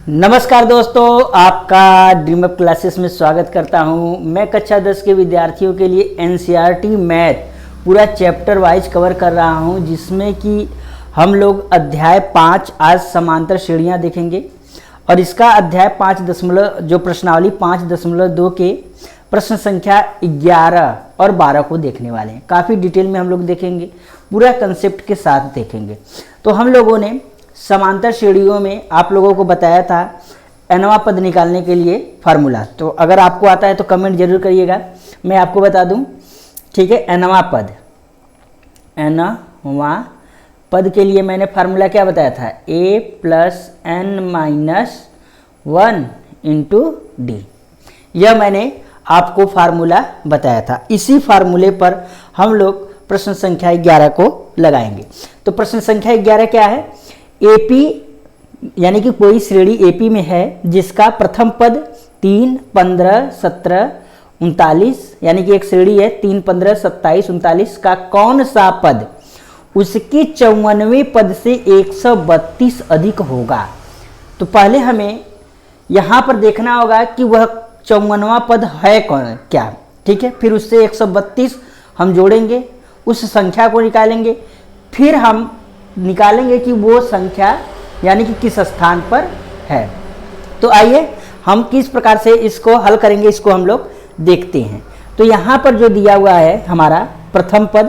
नमस्कार दोस्तों, आपका ड्रीम अप क्लासेस में स्वागत करता हूं। मैं कक्षा 10 के विद्यार्थियों के लिए एनसीईआरटी मैथ पूरा चैप्टर वाइज कवर कर रहा हूं, जिसमें कि हम लोग अध्याय 5 आज समांतर श्रेणियां देखेंगे और इसका अध्याय 5 जो प्रश्नावली 5.2 के प्रश्न संख्या 11 और 12 को देखने वाले हैं। काफ़ी डिटेल में हम लोग देखेंगे, पूरा कंसेप्ट के साथ देखेंगे। तो हम लोगों ने समांतर श्रेणियों में आप लोगों को बताया था nवां पद निकालने के लिए फार्मूला। तो अगर आपको आता है तो कमेंट जरूर करिएगा, मैं आपको बता दूं। ठीक है, nवां पद के लिए मैंने फार्मूला क्या बताया था, a plus n minus 1 into D. यह मैंने आपको फार्मूला बताया था। इसी फार्मूले पर हम लोग प्रश्न संख्या 11 को लगाएंगे। तो प्रश्न संख्या 11 क्या है, एपी यानी कि कोई श्रेणी एपी में है जिसका प्रथम पद 3, 15, 17, 39 यानी कि एक श्रेणी है 3, 15, 27, 39 का कौन सा पद उसके 54वें पद से 132 अधिक होगा। तो पहले हमें यहाँ पर देखना होगा कि वह 54वां पद है कौन क्या। ठीक है, फिर उससे 132 हम जोड़ेंगे, उस संख्या को निकालेंगे, फिर हम निकालेंगे कि वो संख्या यानी कि किस स्थान पर है। तो आइए हम किस प्रकार से इसको हल करेंगे, इसको हम लोग देखते हैं। तो यहाँ पर जो दिया हुआ है हमारा प्रथम पद,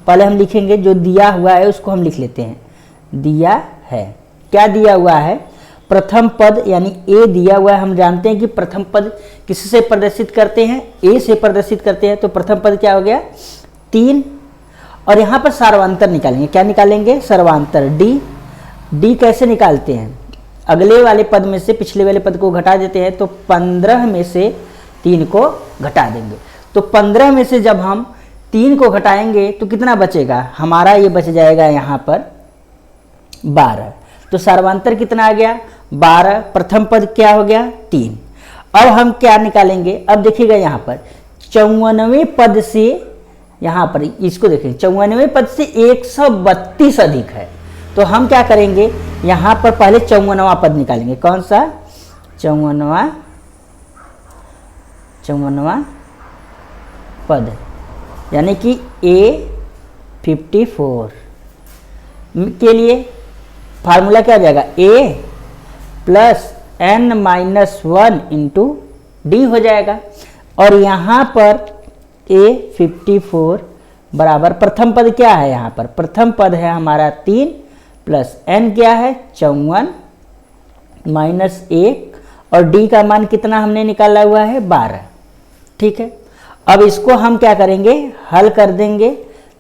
पहले हम लिखेंगे, जो दिया हुआ है उसको हम लिख लेते हैं। दिया है, क्या दिया हुआ है, प्रथम पद यानी ए दिया हुआ है। हम जानते हैं कि प्रथम पद किससे प्रदर्शित करते हैं, ए से प्रदर्शित करते हैं। तो प्रथम पद क्या हो गया, 3। और यहाँ पर सर्वांतर निकालेंगे, क्या निकालेंगे, सर्वांतर डी कैसे निकालते हैं, अगले वाले पद में से पिछले वाले पद को घटा देते हैं। तो 15 में से 3 को घटा देंगे। तो 15 में से जब हम 3 को घटाएंगे तो कितना बचेगा, हमारा ये बच जाएगा यहाँ पर 12। तो सर्वांतर कितना आ गया, 12। प्रथम पद क्या हो गया, 3। अब हम क्या निकालेंगे, अब देखिएगा यहाँ पर 54वें पद से, यहाँ पर इसको देखें, 54वें पद से 132 अधिक है। तो हम क्या करेंगे, यहाँ पर पहले 54वां पद निकालेंगे। कौन सा, 54वां पद यानी कि A54 के लिए फार्मूला क्या आ जाएगा, A plus n minus 1 into D हो जाएगा। और यहाँ पर A54 बराबर प्रथम पद क्या है, यहाँ पर प्रथम पद है हमारा 3 प्लस n क्या है 54 माइनस 1 और d का मान कितना हमने निकाला हुआ है 12। ठीक है, अब इसको हम क्या करेंगे, हल कर देंगे।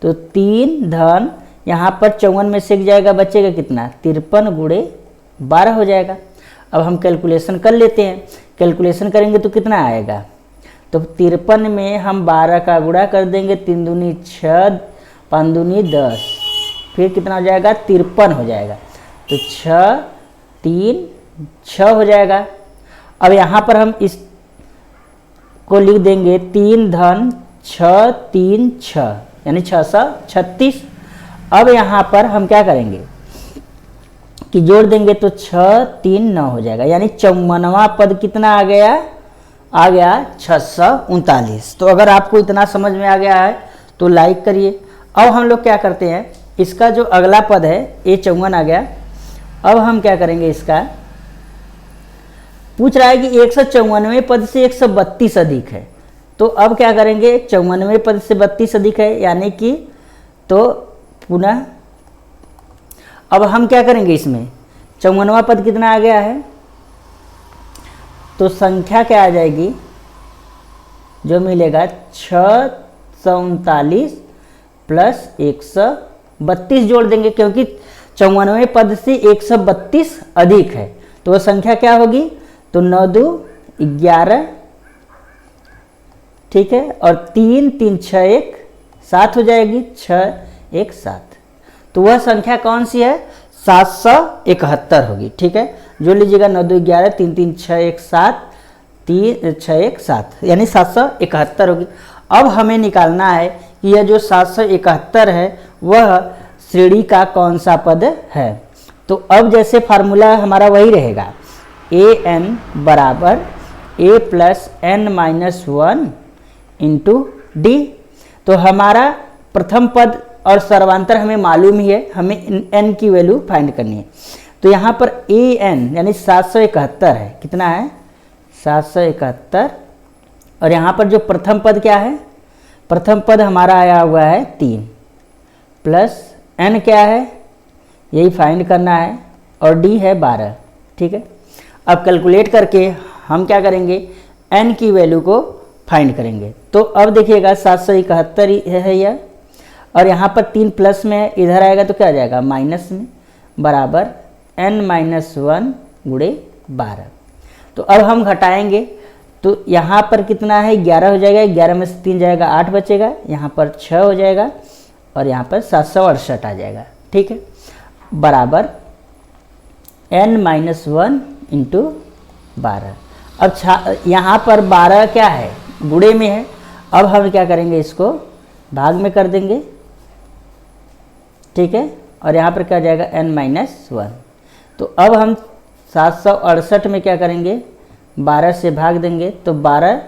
तो 3 धन यहाँ पर 54 में से जाएगा, बचेगा कितना, 53 गुणे 12 हो जाएगा। अब हम कैलकुलेशन कर लेते हैं, कैलकुलेशन करेंगे तो कितना आएगा, तो 53 में हम 12 का गुणा कर देंगे, 3 दूनी 6, 5 दूनी 10, फिर कितना हो जाएगा, 53 हो जाएगा। तो 6, 3, 6 हो जाएगा। अब यहाँ पर हम इस को लिख देंगे 3 धन 6, 3, 6 यानी 636। अब यहाँ पर हम क्या करेंगे कि जोड़ देंगे, तो 6, 3, 9 हो जाएगा। यानी 54वां पद कितना आ गया 639। तो अगर आपको इतना समझ में आ गया है तो लाइक करिए। अब हम लोग क्या करते हैं, इसका जो अगला पद है A54 आ गया। अब हम क्या करेंगे, इसका पूछ रहा है कि 154वें पद से 132 अधिक है। तो अब क्या करेंगे, 54वें पद से 32 अधिक है यानी कि, तो पुनः अब हम क्या करेंगे, इसमें 54वां पद कितना आ गया है, तो संख्या क्या आ जाएगी, जो मिलेगा 639 प्लस 132 जोड़ देंगे, क्योंकि 54वें पद से 132 अधिक है। तो वह संख्या क्या होगी, तो 9 2 11। ठीक है, और 3 3 6 1 7 हो जाएगी, 6 1 7। तो वह संख्या कौन सी है, 771 होगी। ठीक है, जो लीजिएगा 9 2 11, 3 3 6 1 7, 3 6 1 7 यानी 771 होगी। अब हमें निकालना है कि यह जो 771 है वह श्रेणी का कौन सा पद है। तो अब जैसे फार्मूला हमारा वही रहेगा, ए एन बराबर a plus n minus one into d. तो हमारा प्रथम पद और सर्वांतर हमें मालूम ही है, हमें एन की वैल्यू फाइंड करनी है। तो यहाँ पर ए एन यानी 771 है, कितना है 771। और यहाँ पर जो प्रथम पद क्या है, प्रथम पद हमारा आया हुआ है 3 प्लस एन क्या है यही फाइंड करना है और डी है 12, ठीक है। अब कैलकुलेट करके हम क्या करेंगे, एन की वैल्यू को फाइंड करेंगे। तो अब देखिएगा 771 है यह, और यहाँ पर 3 प्लस में है, इधर आएगा तो क्या आ जाएगा माइनस में, बराबर n माइनस 1 गुणे 12। तो अब हम घटाएंगे तो यहाँ पर कितना है 11 हो जाएगा, 11 में से 3 जाएगा 8 बचेगा, यहाँ पर 6 हो जाएगा और यहाँ पर 768 आ जाएगा, ठीक है, बराबर n माइनस 1 इंटू 12। अब यहाँ पर 12 क्या है गुणे में है, अब हम क्या करेंगे इसको भाग में कर देंगे, ठीक है, और यहाँ पर क्या जाएगा n माइनस 1। तो अब हम 768 में क्या करेंगे 12 से भाग देंगे तो 12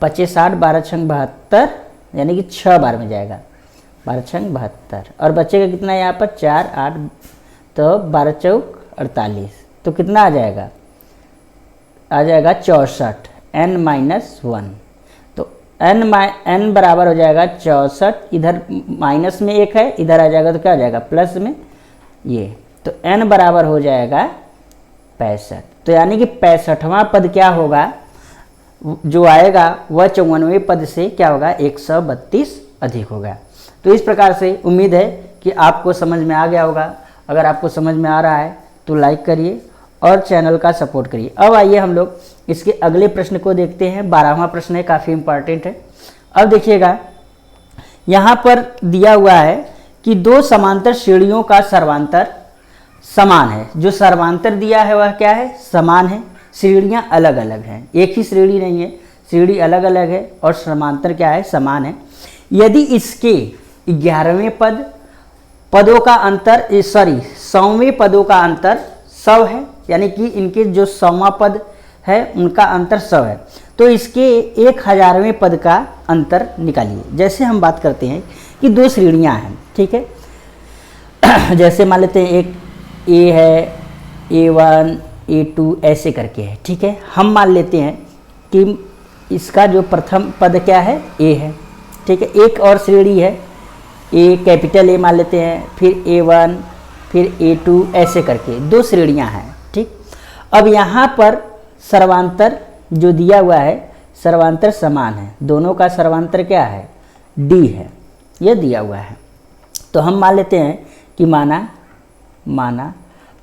25 60 12 छंग 72 यानी कि 6 बार में जाएगा, 12 छंग 72 और बचेगा कितना यहाँ पर 4 8, तो 12 चौक 48, तो कितना आ जाएगा 64 n माइनस 1। तो n बराबर हो जाएगा 64, इधर माइनस में 1 है, इधर आ जाएगा तो क्या आ जाएगा प्लस में ये, तो n बराबर हो जाएगा 65। तो यानी कि 65वां पद क्या होगा जो आएगा वह 54वें पद से क्या होगा 132 अधिक होगा। तो इस प्रकार से उम्मीद है कि आपको समझ में आ गया होगा। अगर आपको समझ में आ रहा है तो लाइक करिए और चैनल का सपोर्ट करिए। अब आइए हम लोग इसके अगले प्रश्न को देखते हैं। 12वां प्रश्न है, काफ़ी इंपॉर्टेंट है। अब देखिएगा यहाँ पर दिया हुआ है कि दो समांतर श्रेणियों का सर्वांतर समान है। जो सर्वांतर दिया है वह क्या है समान है, श्रेणियाँ अलग अलग हैं, एक ही श्रेणी नहीं है, श्रेणी अलग अलग है और समांतर क्या है समान है। यदि इसके 11वें पदों का अंतर 100वें पदों का अंतर 100 है, यानी कि इनके जो 100वां पद है उनका अंतर 100 है, तो इसके 1000वें पद का अंतर निकालिए। जैसे हम बात करते हैं कि दो श्रेणियां हैं, ठीक है, जैसे मान लेते हैं एक ए है, A1 A2 ऐसे करके है, ठीक है। हम मान लेते हैं कि इसका जो प्रथम पद क्या है A है, ठीक है। एक और श्रेणी है A कैपिटल A मान लेते हैं, फिर A1 फिर A2 ऐसे करके दो श्रेणियां हैं, ठीक। अब यहाँ पर सर्वांतर जो दिया हुआ है सर्वांतर समान है, दोनों का सर्वांतर क्या है D है, यह दिया हुआ है। तो हम मान लेते हैं कि माना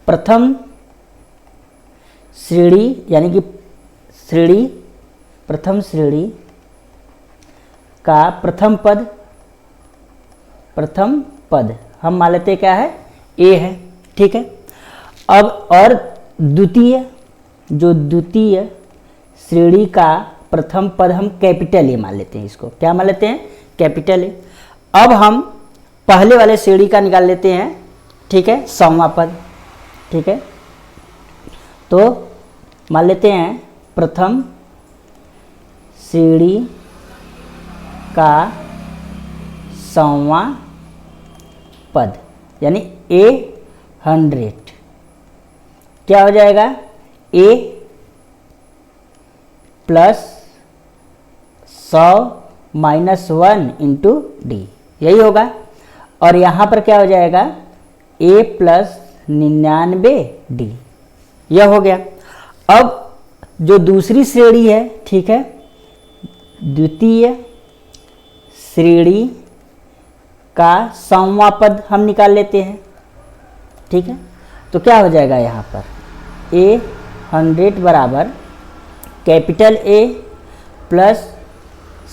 प्रथम श्रेणी यानी कि प्रथम श्रेणी का प्रथम पद हम मान लेते हैं क्या है A है, ठीक है। अब और द्वितीय श्रेणी का प्रथम पद हम कैपिटल ए मान लेते हैं, इसको क्या मान लेते हैं कैपिटल ए। अब हम पहले वाले श्रेणी का निकाल लेते हैं, ठीक है, 100वां पद, ठीक है। तो मान लेते हैं प्रथम श्रेणी का 100वां पद यानी A100 क्या हो जाएगा A plus 100 minus 1 into D, यही होगा। और यहाँ पर क्या हो जाएगा A प्लस 99 डी, यह हो गया। अब जो दूसरी श्रेणी है, ठीक है, द्वितीय श्रेणी का 100वां पद हम निकाल लेते हैं, ठीक है। तो क्या हो जाएगा यहाँ पर A100 बराबर capital A plus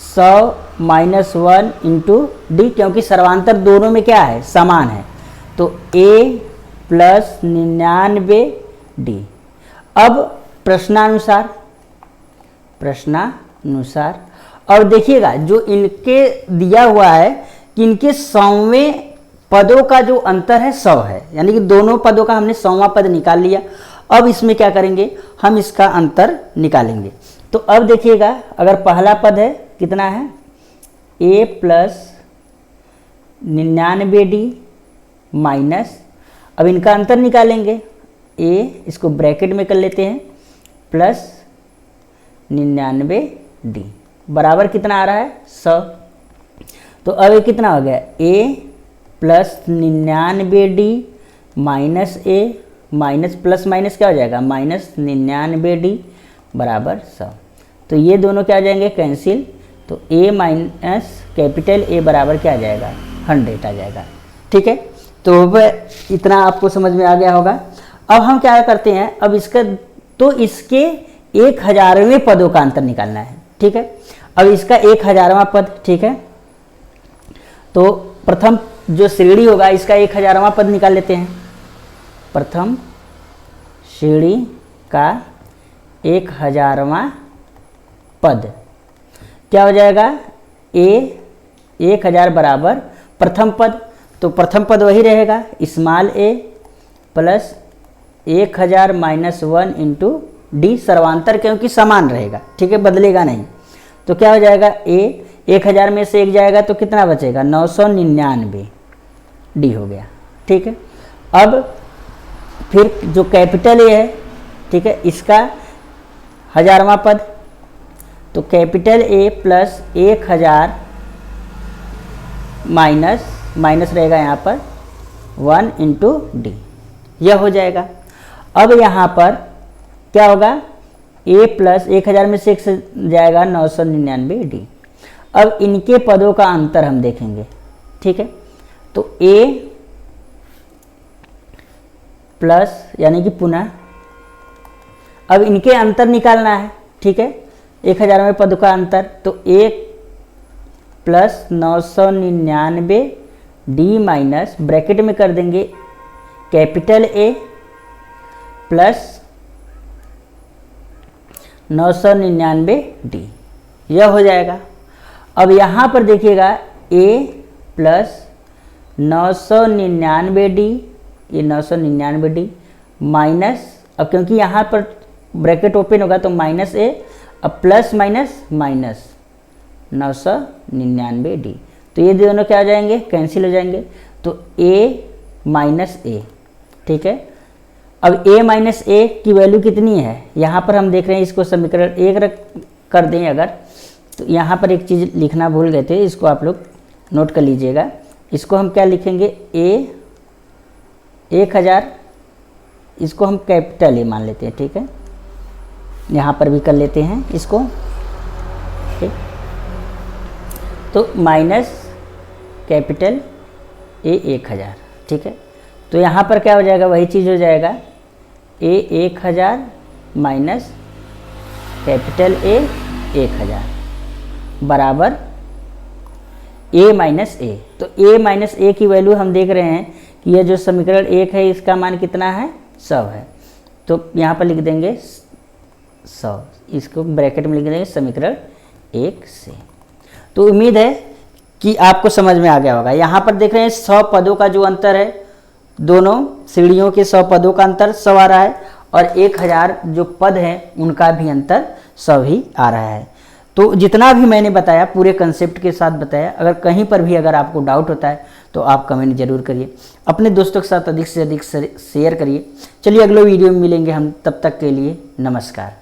100 minus 1 into D, क्योंकि सर्वांतर दोनों में क्या है समान है, तो A प्लस 99 डी। अब प्रश्नानुसार और देखिएगा जो इनके दिया हुआ है कि इनके 100वें पदों का जो अंतर है 100 है, यानी कि दोनों पदों का हमने 100वां पद निकाल लिया। अब इसमें क्या करेंगे, हम इसका अंतर निकालेंगे। तो अब देखिएगा, अगर पहला पद है कितना है, a प्लस 99d माइनस, अब इनका अंतर निकालेंगे, a इसको ब्रैकेट में कर लेते हैं प्लस 99d बराबर कितना आ रहा है 100। तो अब ये कितना हो गया, a plus 99d minus a minus plus minus क्या हो जाएगा, माइनस 99d बराबर 100। तो ये दोनों क्या आ जाएंगे, कैंसिल। तो a माइनस कैपिटल A बराबर क्या आ जाएगा, 100 आ जाएगा। ठीक है, तो वह इतना आपको समझ में आ गया होगा। अब हम क्या करते हैं, अब इसका तो इसके 1000वें पदों का अंतर निकालना है। ठीक है, अब इसका 1000वां पद, ठीक है, तो प्रथम जो श्रेणी होगा इसका 1000वां पद निकाल लेते हैं। प्रथम श्रेणी का 1000वां पद क्या हो जाएगा, a 1000 बराबर प्रथम पद, तो प्रथम पद वही रहेगा small a plus 1000 minus 1 into d, सर्वांतर क्योंकि समान रहेगा। ठीक है, बदलेगा नहीं। तो क्या हो जाएगा, a 1000 में से 1 जाएगा तो कितना बचेगा, 999 डी हो गया। ठीक है, अब फिर जो कैपिटल A है, ठीक है, इसका 1000वां पद, तो capital A plus 1000 minus minus रहेगा यहाँ पर 1 इंटू डी, यह हो जाएगा। अब यहाँ पर क्या होगा, a प्लस 1000 में से 1 जाएगा 999 डी। अब इनके पदों का अंतर हम देखेंगे। ठीक है, तो a प्लस यानी कि पुनः अब इनके अंतर निकालना है। ठीक है, 1000वें पद का अंतर, तो 1 प्लस 999 डी माइनस ब्रैकेट में कर देंगे कैपिटल A प्लस 999 डी, यह हो जाएगा। अब यहाँ पर देखिएगा a प्लस 999 डी, ये 999 डी माइनस, अब क्योंकि यहाँ पर ब्रैकेट ओपन होगा तो माइनस a, अब प्लस माइनस माइनस 999 डी, तो ये दोनों क्या हो जाएंगे, कैंसिल हो जाएंगे। तो a माइनस a, ठीक है, अब a माइनस a की वैल्यू कितनी है, यहाँ पर हम देख रहे हैं, इसको समीकरण 1 कर दें अगर, तो यहाँ पर एक चीज़ लिखना भूल गए थे, इसको आप लोग नोट कर लीजिएगा। इसको हम क्या लिखेंगे, a 1000, इसको हम कैपिटल A मान लेते हैं। ठीक है, यहाँ पर भी कर लेते हैं इसको। ठीक, तो माइनस कैपिटल A 1000। ठीक है, तो यहाँ पर क्या हो जाएगा, वही चीज़ हो जाएगा, a 1000 माइनस कैपिटल A 1000 बराबर a माइनस a। तो a माइनस a की वैल्यू हम देख रहे हैं कि यह जो समीकरण 1 है इसका मान कितना है, 100 है। तो यहाँ पर लिख देंगे 100, इसको ब्रैकेट में लिख देंगे समीकरण 1 से। तो उम्मीद है कि आपको समझ में आ गया होगा। यहाँ पर देख रहे हैं 100 पदों का जो अंतर है, दोनों श्रेणियों के 100 पदों का अंतर 100 आ रहा है, और 1000 जो पद हैं उनका भी अंतर 100 ही आ रहा है। तो जितना भी मैंने बताया पूरे कंसेप्ट के साथ बताया। अगर कहीं पर भी अगर आपको डाउट होता है तो आप कमेंट जरूर करिए, अपने दोस्तों के साथ अधिक से अधिक शेयर करिए। चलिए अगले वीडियो में मिलेंगे हम, तब तक के लिए नमस्कार।